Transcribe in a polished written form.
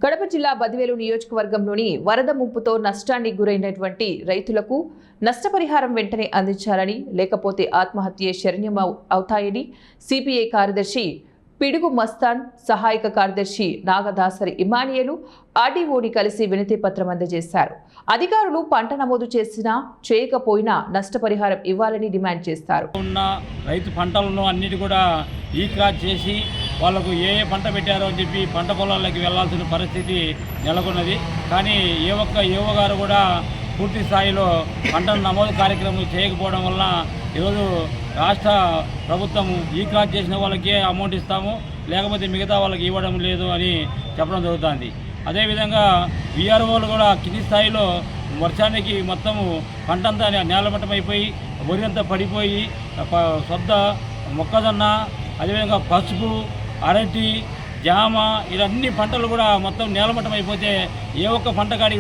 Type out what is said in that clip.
కడప జిల్లా బదివేలు నియోజకవర్గంలోని వరద ముంపుతో నష్టానికి గురైనటువంటి రైతులకు నష్టపరిహారం వెంటనే అందించాలని, లేకపోతే ఆత్మహత్యే శరణ్యం అవుతాయని సిపిఐ కార్యదర్శి పిడుగు మస్తాన్, సహాయక కార్యదర్శి నాగదాసరి ఇమానియలు ఆర్డీఓని కలిసి వినతి పత్రం అందజేశారు. అధికారులు పంట నమోదు చేసినా చేయకపోయినా నష్టపరిహారం ఇవ్వాలని డిమాండ్ చేస్తారు. రైతు పంటలను అన్నిటి కూడా ఈ క్రాస్ చేసి వాళ్ళకు ఏ పంట పెట్టారో అని చెప్పి పంట పొలాల్లోకి వెళ్లాల్సిన పరిస్థితి నెలకొన్నది. కానీ ఏ ఒక్క ఏవో గారు కూడా పూర్తి స్థాయిలో పంట నమోదు కార్యక్రమం చేయకపోవడం వలన ఈరోజు రాష్ట్ర ప్రభుత్వం ఈ క్రాస్ చేసిన వాళ్ళకే అమౌంట్ ఇస్తాము, లేకపోతే మిగతా వాళ్ళకి ఇవ్వడం లేదు అని చెప్పడం జరుగుతుంది. అదేవిధంగా విఆర్ఓలు కూడా కింది స్థాయిలో వర్షానికి మొత్తము పంటంతా నేలమట్టం అయిపోయి వరి అంతా పడిపోయి సొద్ద, మొక్కజొన్న, అదేవిధంగా పసుపు, అరటి, జామ ఇలా అన్ని పంటలు కూడా మొత్తం నేలమట్టం అయిపోతే ఏ ఒక్క పంట కాడికి